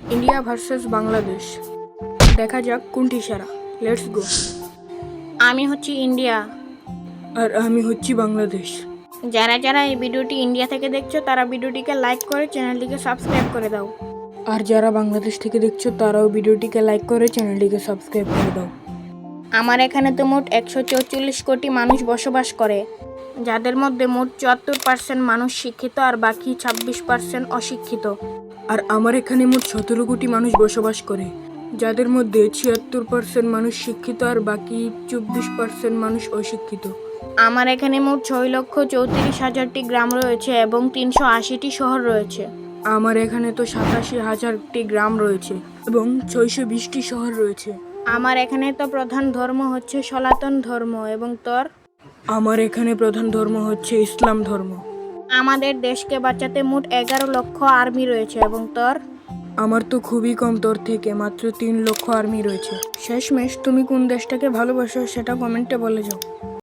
India versus Bangladesh. দেখা যাক কোনটি সেরা। Let's go. আমি হচ্ছি ইন্ডিয়া। আর আমি হচ্ছি বাংলাদেশ। যারা যারা এই ভিডিওটি ইন্ডিয়া থেকে দেখছো তারা ভিডিওটিকে লাইক করে চ্যানেলটিকে সাবস্ক্রাইব করে দাও। আর যারা বাংলাদেশ থেকে দেখছো তারাও ভিডিওটিকে লাইক করে চ্যানেলটিকে সাবস্ক্রাইব করে দাও। আমার এখানে তো মোট 144 কোটি মানুষ বসবাস করে, যাদের মধ্যে মোট 74% মানুষ শিক্ষিত আর বাকি 26% অশিক্ষিত। আর আমার এখানে মোট 17 কোটি মানুষ বসবাস করে, যাদের মধ্যে 76% মানুষ শিক্ষিত আর বাকি 24% মানুষ অশিক্ষিত। আমার এখানে মোট 6,34,000টি গ্রাম রয়েছে এবং 380টি শহর রয়েছে। আমার এখানে তো 87,000টি গ্রাম রয়েছে এবং 620টি শহর রয়েছে। আমার এখানে তো প্রধান ধর্ম হচ্ছে সনাতন ধর্ম এবং তোর? আমার এখানে প্রধান ধর্ম হচ্ছে ইসলাম ধর্ম। আমাদের দেশকে বাঁচাতে মোট 11 লক্ষ আর্মি রয়েছে এবং তোর? আমার তো খুবই কম, তোর থেকে মাত্র 3 লক্ষ আর্মি রয়েছে। শেষমেশ তুমি কোন দেশটাকে ভালোবাসো সেটা কমেন্টে বলে যাও।